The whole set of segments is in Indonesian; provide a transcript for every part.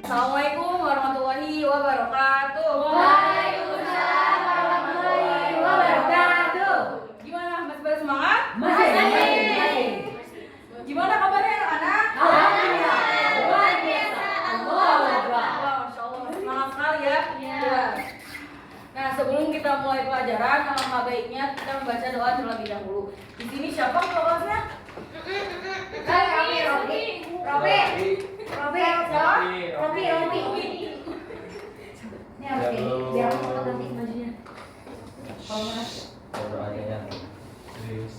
Assalamualaikum warahmatullahi wabarakatuh. Waalaikumsalam warahmatullahi wabarakatuh. Gimana? Masih pada semangat? Masih. Gimana kabarnya anak-anak? Alhamdulillah. Luar biasa. Allahu Akbar. Wah, Masya Allah, semangat sekali ya. Iya. Nah, sebelum kita mulai pelajaran, alangkah baiknya kita membaca doa terlebih dahulu. Di sini siapa kelasnya? Robi. Ini Robi. Biar aku nanti bajunya. Kalau nggak. Doanya serius.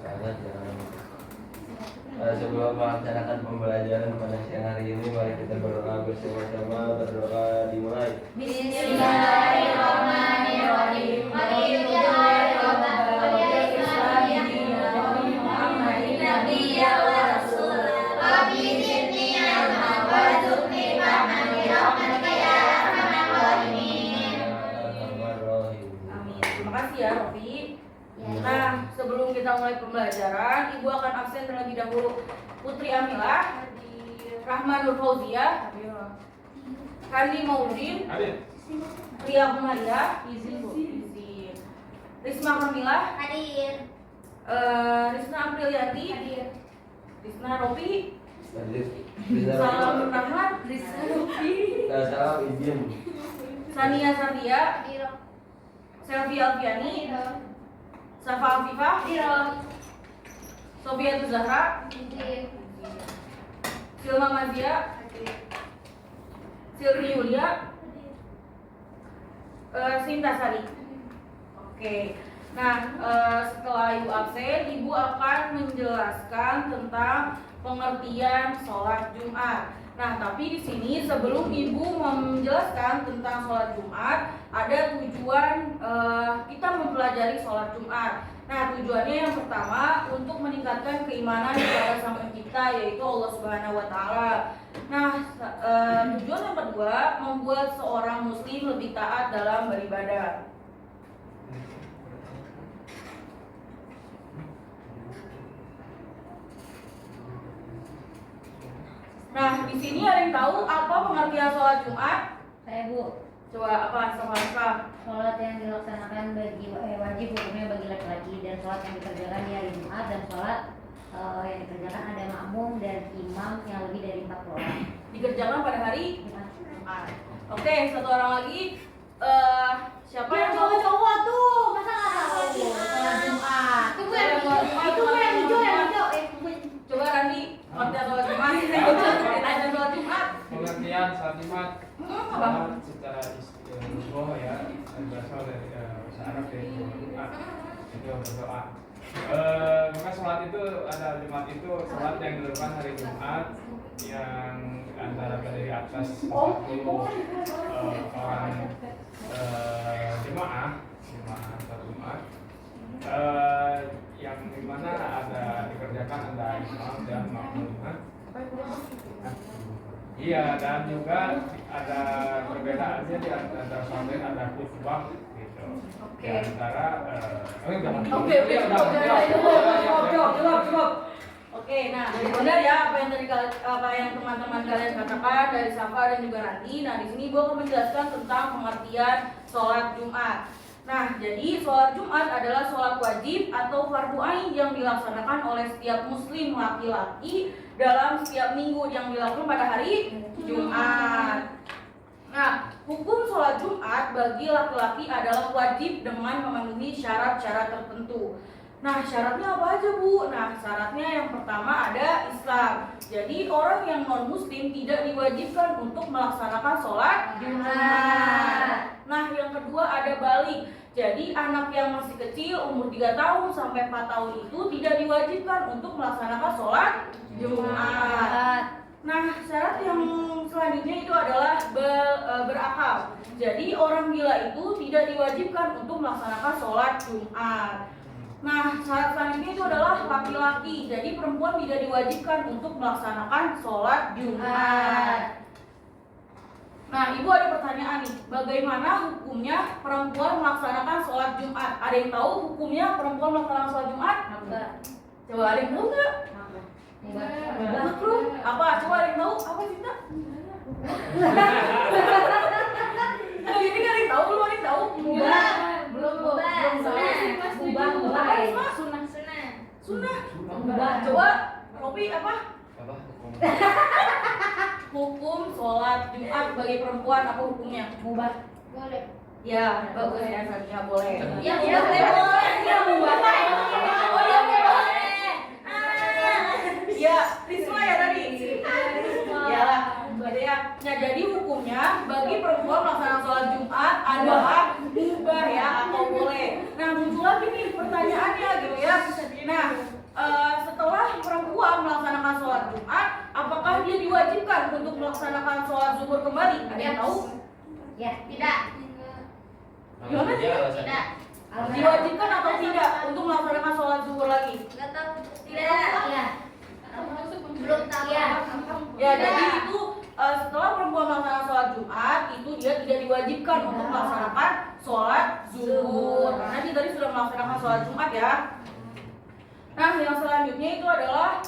Sangat jangan. Sebelum melaksanakan pembelajaran pada siang hari ini, mari kita berdoa bersama-sama. Berdoa dimulai. Bismillahirrahmanirrahim. Terima kasih ya, Rofi. Nah, sebelum kita mulai pembelajaran, Ibu akan absen terlebih dahulu. Putri Amilah, Rahman Nur Fauzia, Kandi Maudin, Ria Maria, izin. Risma Kamilah, Hadir. Risna Aprilianti, Risna Rofi, Bisa Salam Rahmat, Risna Rofi, salam izin. Sania Sardia, Selvi Alfiani, Safa Afifah, Sofia Zahra, Silma Mazia, Silvi Yulia, Sinta Sari. Oke. Nah, setelah Ibu absen, Ibu akan menjelaskan tentang pengertian sholat Jumat. Nah, tapi di sini sebelum Ibu menjelaskan tentang sholat Jumat, ada tujuan kita mempelajari sholat Jumat. Nah, tujuannya yang pertama untuk meningkatkan keimanan kepada Sang Pencipta, yaitu Allah Subhanahu wa Ta'ala. Nah, tujuan yang kedua membuat seorang Muslim lebih taat dalam beribadah. Nah, di sini ada yang tahu apa pengertian sholat Jumat? Saya Bu. Coba apa? Sama-sama. Sholat yang dilaksanakan bagi wajib hukumnya bagi laki-laki, dan sholat yang dikerjakan di hari Jumat, dan sholat yang dikerjakan ada makmum dan imam yang lebih dari 40 orang. Dikerjakan pada hari Jumat. Oke, satu orang lagi. Siapa yang cowok tuh? Masa nggak tahu? Sholat Jumat. Itu yang hijau. Coba Randi, pengertian sholat Jumat. Ada sholat Jumat. Pengertian sholat Jumat Apa? secara istilah ya, berasal dari bahasa Arab yaitu Jumat, itu berdoa. Maka sholat itu ada Jumat itu sholat yang dilakukan hari Jumat yang antara terdiri atas 40 orang jemaah sholat Jumat, yang dimana ada dikerjakan ada imam dan makmum. Iya, dan juga ada perbedaannya di antara sholat ada khutbah gitu. Di antara Oke, nah benar ya apa yang tadi teman-teman kalian katakan dari Safa dan juga Randi. Nah, di sini gue akan menjelaskan tentang pengertian sholat Jumat. Nah, jadi sholat Jumat adalah sholat wajib atau fardu ain yang dilaksanakan oleh setiap muslim laki-laki dalam setiap minggu yang dilakukan pada hari Jumat. Nah, hukum sholat Jumat bagi laki-laki adalah wajib dengan memenuhi syarat-syarat tertentu. Nah, syaratnya apa aja, Bu? Nah, syaratnya yang pertama ada Islam. Jadi, orang yang non-muslim tidak diwajibkan untuk melaksanakan sholat Jumat. Nah, yang kedua ada balik. Jadi, anak yang masih kecil, umur 3 tahun sampai 4 tahun itu tidak diwajibkan untuk melaksanakan sholat Jumat. Nah, syarat yang selanjutnya itu adalah berakal. Jadi, orang gila itu tidak diwajibkan untuk melaksanakan sholat Jumat. Nah, syarat selanjutnya itu adalah laki-laki. Jadi perempuan tidak diwajibkan untuk melaksanakan sholat Jumat. Nah, Ibu ada pertanyaan nih. Bagaimana hukumnya perempuan melaksanakan sholat Jumat? Ada yang tahu hukumnya perempuan melaksanakan sholat Jumat? Enggak. Coba ada yang tahu nggak? Enggak. Makruh. Apa? Coba Robi apa? Apa hukum? Hukum sholat Jumat bagi perempuan apa hukumnya? Mubah. Boleh. Ya, bagus ya, selanjutnya boleh. Ya, Ya, boleh. Ya, mubah. Oh iya, boleh. Ya, Risma ya tadi. Ya lah, gitu ya. Nah, jadi hukumnya bagi perempuan melaksanakan sholat Jumat adalah mubah ya atau boleh. Nah, muncul lagi nih pertanyaannya gitu ya. Nah, setelah perempuan melaksanakan sholat Jumat, apakah dia diwajibkan untuk melaksanakan sholat zuhur kembali? Ada yang tahu? Ya. Tidak. Gimana sih? Dia alasannya. Tidak. Alasan. Diwajibkan atau tidak untuk melaksanakan sholat zuhur lagi? Enggak tahu. Tidak. Iya. Belum tahu. Iya. Ya, jadi itu setelah perempuan melaksanakan sholat Jumat, itu dia tidak diwajibkan untuk melaksanakan sholat zuhur karena dia tadi sudah melaksanakan sholat Jumat ya. Nah, yang selanjutnya itu adalah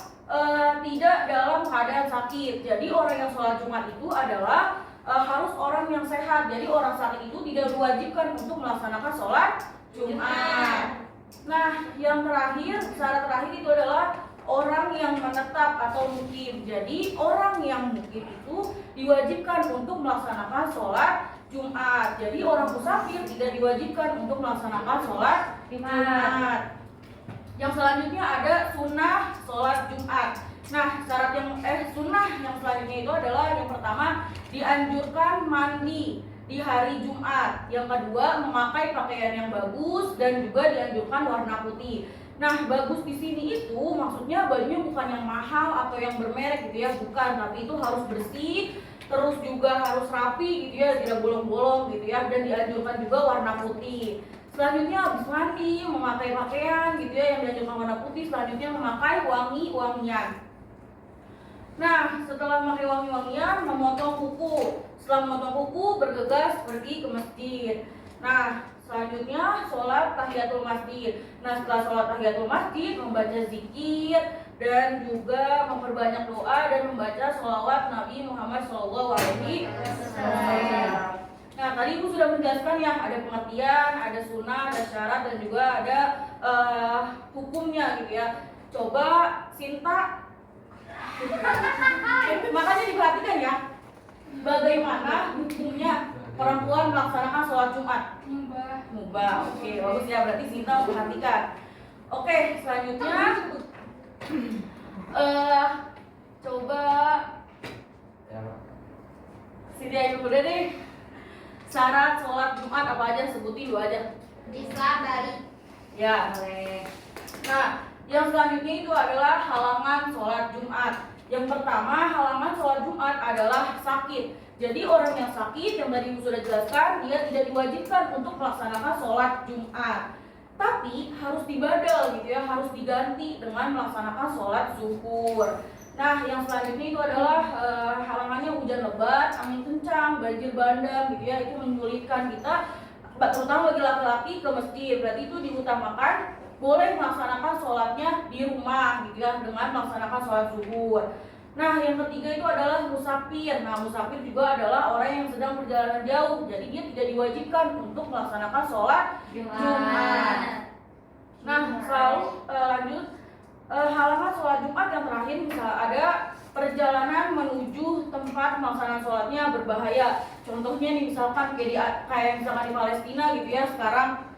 tidak dalam keadaan sakit. Jadi orang yang sholat Jumat itu adalah harus orang yang sehat. Jadi orang sakit itu tidak diwajibkan untuk melaksanakan sholat Jumat. Nah, yang terakhir, syarat terakhir itu adalah orang yang menetap atau mukim. Jadi orang yang mukim itu diwajibkan untuk melaksanakan sholat Jumat. Jadi orang musafir tidak diwajibkan untuk melaksanakan sholat Jumat. Yang selanjutnya ada sunnah sholat Jumat. Nah, syarat yang sunnah yang selanjutnya itu adalah yang pertama dianjurkan mandi di hari Jumat. Yang kedua memakai pakaian yang bagus dan juga dianjurkan warna putih. Nah, bagus di sini itu maksudnya bajunya bukan yang mahal atau yang bermerek gitu ya, bukan, tapi itu harus bersih, terus juga harus rapi gitu ya, tidak bolong-bolong gitu ya, dan dianjurkan juga warna putih. Selanjutnya habis mandi, memakai pakaian gitu ya yang dianjurkan warna putih, selanjutnya memakai wangi-wangian. Nah, setelah memakai wangi-wangian, memotong kuku. Setelah memotong kuku, bergegas pergi ke masjid. Nah, selanjutnya sholat tahiyatul masjid. Nah, setelah sholat tahiyatul masjid, membaca zikir dan juga memperbanyak doa dan membaca sholawat Nabi Muhammad SAW. Nah, tadi Ibu sudah menjelaskan ya, ada pengertian, ada sunnah, ada syarat dan juga ada hukumnya gitu ya. Coba Sinta, makanya diperhatikan ya, bagaimana hukumnya perempuan melaksanakan sholat Jumat? Mubah. Oke, bagus ya, berarti Sinta memperhatikan. Oke, selanjutnya coba Ya, Mak. Sinta yang udah deh. Syarat sholat Jumat apa aja? Sebutin dua aja. Islam dari. Ya, boleh. Nah, yang selanjutnya itu adalah halangan sholat Jumat. Yang pertama, halangan sholat Jumat adalah sakit. Jadi orang yang sakit, yang tadi Ibu sudah jelaskan, dia tidak diwajibkan untuk melaksanakan sholat Jumat. Tapi harus dibadal gitu ya, harus diganti dengan melaksanakan sholat zuhur. Nah, yang selanjutnya itu adalah halangannya hujan lebat, angin kencang, banjir bandang gitu ya, itu menyulitkan kita, terutama bagi laki-laki ke masjid. Berarti itu diutamakan boleh melaksanakan sholatnya di rumah gitu ya, dengan melaksanakan sholat zuhur. Nah, yang ketiga itu adalah musafir. Nah, musafir juga adalah orang yang sedang perjalanan jauh, jadi dia tidak diwajibkan untuk melaksanakan sholat Jumat. Nah, selalu lanjut. Halangan sholat Jumat yang terakhir bisa ada perjalanan menuju tempat melaksanakan sholatnya berbahaya. Contohnya nih misalkan kayak misalkan di Palestina gitu ya, sekarang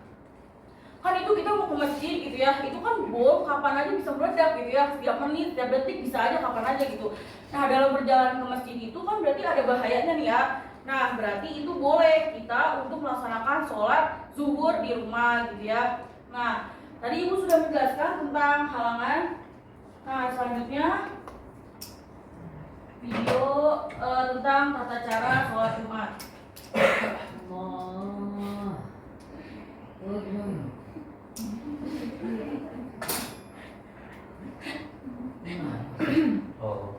kan itu kita mau ke masjid gitu ya, itu kan bom kapan aja bisa meledak gitu ya, setiap menit, setiap detik bisa aja kapan aja gitu. Nah, dalam perjalanan ke masjid itu kan berarti ada bahayanya nih ya. Nah, berarti itu boleh kita untuk melaksanakan sholat zuhur di rumah gitu ya. Nah, tadi Ibu sudah menjelaskan tentang halangan. Nah, selanjutnya video tentang tata cara sholat Jumat. Oh.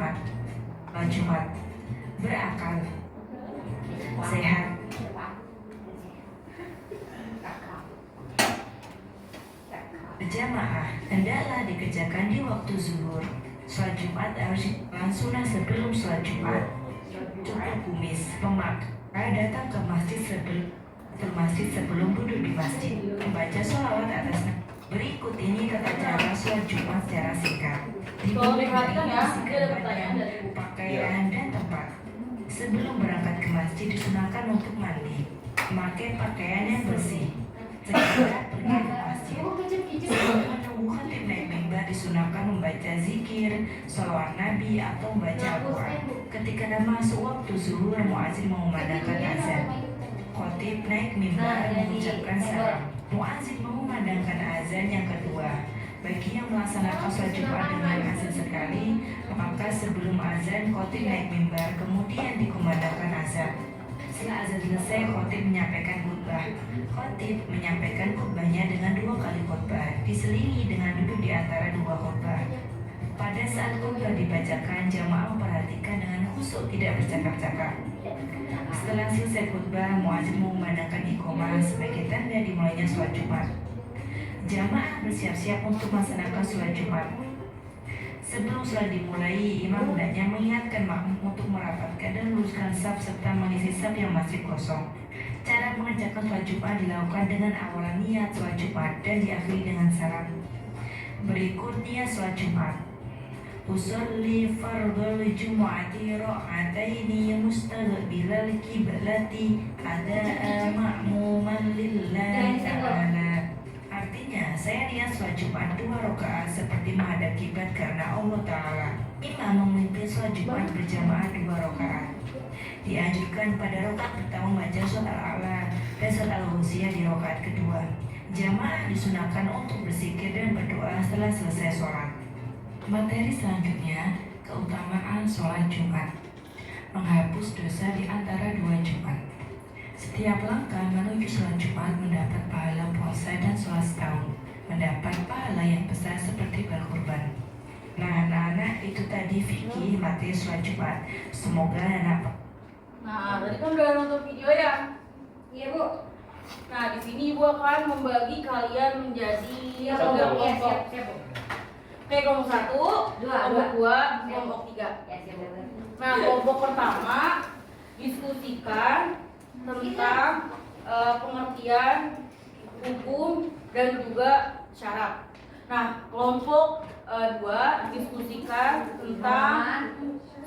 Jumat. Sholat Jumat berakal, sehat, berjamaah hendaklah dikerjakan di waktu zuhur. Sholat Jumat harus dilakukan sunnah sebelum sholat Jumat. Cukur kumis, memakai datang ke masjid sebelum duduk di masjid, membaca sholawat atas Nabi. Berikut ini tata cara sholat Jumat secara singkat. Tolong Dimulai diperhatikan dari ya, membersihkan ini ada pertanyaan badan, dari Bu. pakaian dan tempat. Sebelum berangkat ke masjid disunahkan untuk mandi, memakai pakaian yang bersih. Segera pergi ke masjid. Sebelum menunggu khatib naik mimbar disunahkan membaca zikir, sholawat Nabi atau membaca Al-Quran. Ketika dah masuk waktu zuhur, muazin mengumandangkan azan. Khatib naik mimbar mengucapkan salam. Muazin mengumandangkan azan yang kedua. Bagi yang melaksanakan sholat Jumat dengan azan sekali, maka sebelum azan khatib naik mimbar, kemudian dikumandangkan azan. Setelah azan selesai, khatib menyampaikan khutbah. Khatib menyampaikan khutbahnya dengan 2 kali khutbah, diselingi dengan duduk di antara 2 khutbah. Pada saat khutbah dibacakan, jamaah memperhatikan dengan khusyuk, tidak bercakap-cakap. Setelah selesai khutbah, muazin mengumandangkan iqamah sebagai tanda dimulainya sholat Jumat. Jamaah bersiap-siap untuk melaksanakan sholat Jumat. Sebelum sholat dimulai, imam hendaknya mengingatkan makmum untuk merapatkan dan luruskan saf serta mengisi saf yang masih kosong. Cara mengerjakan sholat Jumat dilakukan dengan awalan niat sholat Jumat dan diakhiri dengan salam. Berikut niat sholat Jumat. Usolli fardhul jumu'ati ra'ataini mustaqbilal qiblati ada'a ma'muman lillahi ta'ala. Artinya, saya niat sholat Jumat 2 rakaat seperti menghadap kiblat karena Allah Ta'ala. Imam memimpin sholat Jumat berjamaah 2 rakaat. Dianjurkan pada rakaat pertama membaca surat Al-A'la dan surat Al-Ghasyiyah di rakaat kedua. Jamaah disunahkan untuk berzikir dan berdoa setelah selesai sholat. Materi selanjutnya, keutamaan sholat Jumat. Menghapus dosa di antara 2 Jumat. Setiap langkah menuju sholat Jumat mendapat pahala puasa dan sholat setahun, mendapat pahala yang besar seperti berkurban. Nah, anak-anak, itu tadi fikih materi sholat Jumat. Semoga anak. Nah, tadi kan udah nonton video ya? Iya Bu. Nah, di sini Ibu akan membagi kalian menjadi Iya 3 Bu. Iya kelompok. siap Bu. Oke, kelompok 1, kelompok 2, kelompok 3. Ya siap Bu. Nah, kelompok pertama diskusikan tentang pengertian hukum dan juga syarat. Nah, kelompok 2 diskusikan tentang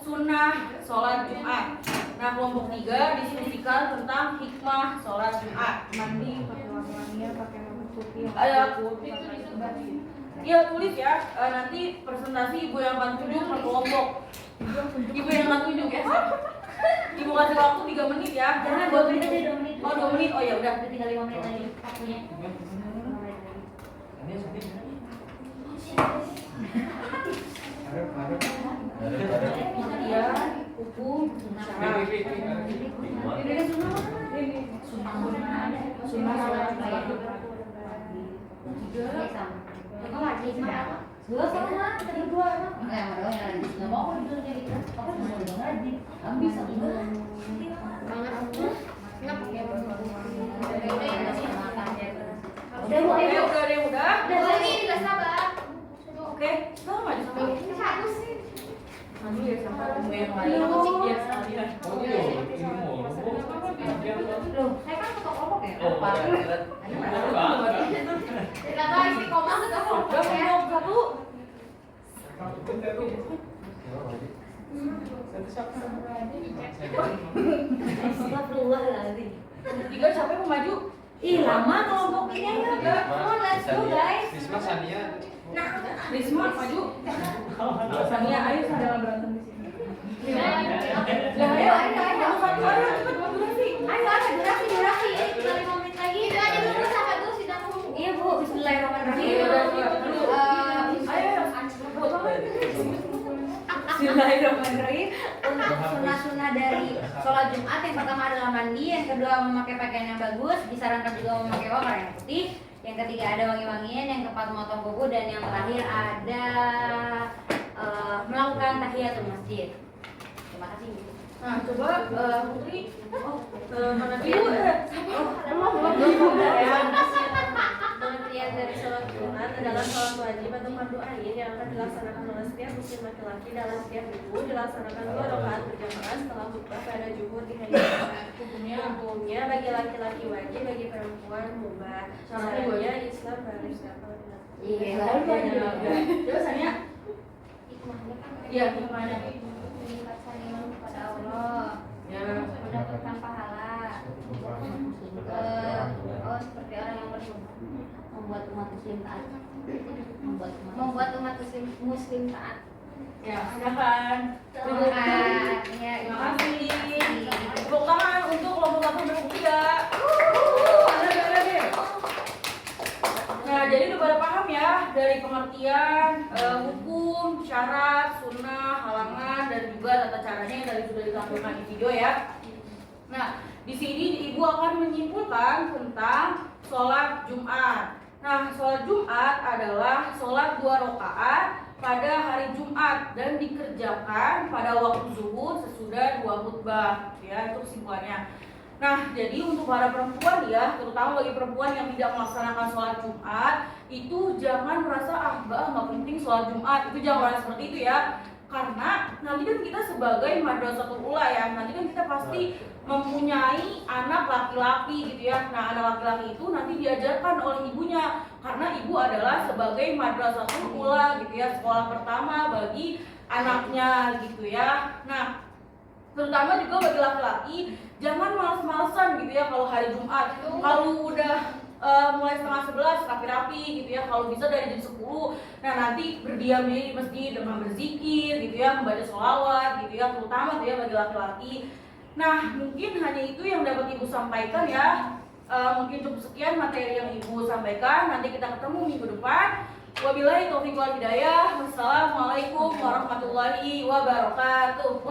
sunnah sholat Jumat. Nah, kelompok 3 diskusikan tentang hikmah sholat Jumat. Mandi pakai wangi-wangian, pakai warna putih. Iya, tulis ya. Nanti presentasi Ibu yang akan tunjuk per kelompok. Ibu yang akan tunjuk ya. Ibu kasih waktu 3 menit ya. Jangan 2 menit aja, 2 menit. Oh, 2 menit. Oh ya udah. Udah tinggal 5 menit lagi waktunya. Pengertian hukum syarat. Sunnah sholat Jumat. Kamu lagi berapa? 2 sama, kita 2 sama. Enggak mau dong, enggak mau gitu kayak gitu. Aku mau dong lagi. Kamu bisa enggak? Udah. Udah lagi tidak sabar. Oke, sekarang maju sampai Satu sih. maju ya sampai ketemu yang lain. Biar sekalian. Oh iya, ini mau. Loh, saya kan ketua kelompok ya? Oh, Apa? Tidak tahu isi koma sudah Udah kelompok ya. kelompok 1. Astagfirullahaladzim. 3 siapa yang mau maju? Ih, lama kelompok ini ayo. Come on, let's go guys. Risma Sania. Risma maju. Sania, ayo jangan berantem di sini. Lah ayo, satu ayo cepet durasi. Ayo, durasi. Ini tinggal 5 menit lagi. Itu aja dulu sampai dulu sudah dulu. Iya Bu, bismillahirrahmanirrahim. Bismillahirrahmanirrahim. Untuk sunnah-sunnah dari sholat Jumat, yang pertama adalah mandi, yang kedua memakai pakaian yang bagus, disarankan juga memakai warna yang putih, yang ketiga ada wangi-wangian, yang keempat memotong kuku, dan yang terakhir ada melakukan tahiyatul masjid. Terima kasih. Nah, coba Putri. Mana Ibu, belum ya. Pengertian dari sholat Jumat adalah sholat wajib atau fardu ain yang akan dilaksanakan oleh setiap muslim laki-laki dalam setiap minggu, dilaksanakan 2 rakaat berjamaah setelah khutbah pada Jumat di hari Jumat. Hukumnya bagi laki-laki wajib, bagi perempuan mubah. Syaratnya Islam harus apa? Terus Sania? Hikmahnya kan Iya, gimana? meningkatkan iman kepada Allah, Ya. mendapatkan pahala. Seperti orang yang Membuat umat muslim taat. membuat umat muslim taat. Ya, silakan. Terima kasih. Terima kasih. Tepuk tangan untuk kelompok 1 dan 3. Ada deh. Nah, jadi udah pada paham ya dari pengertian hukum, syarat, sunnah, halangan, dan juga tata caranya yang tadi sudah ditampilkan di video ya. Nah, di sini ibu akan menyimpulkan tentang sholat Jumat. Nah, sholat Jumat adalah sholat 2 rakaat pada hari Jumat dan dikerjakan pada waktu zuhur sesudah 2 khutbah. Ya, itu kesimpulannya. Nah, jadi untuk para perempuan ya, terutama bagi perempuan yang tidak melaksanakan sholat Jumat, itu jangan merasa mbak nggak penting sholat Jumat. Itu jangan merasa seperti itu ya. Karena nanti kan kita sebagai madrasatul ula ya, nanti kan kita pasti mempunyai anak laki-laki gitu ya. Nah, anak laki-laki itu nanti diajarkan oleh ibunya, karena ibu adalah sebagai madrasatul ula gitu ya, sekolah pertama bagi anaknya gitu ya. Nah, terutama juga bagi laki-laki, jangan males-malesan gitu ya kalau hari Jumat. Kalau udah mulai setengah 11 rapi-rapi gitu ya, kalau bisa dari jam 10. Nah, nanti berdiam diri di masjid dengan berzikir gitu ya, membaca sholawat gitu ya, terutama tuh ya bagi laki-laki. Nah, mungkin hanya itu yang dapat ibu sampaikan ya. Mungkin cukup sekian materi yang ibu sampaikan. Nanti kita ketemu minggu depan. Wabillahi taufiq wal hidayah. Wassalamualaikum warahmatullahi wabarakatuh.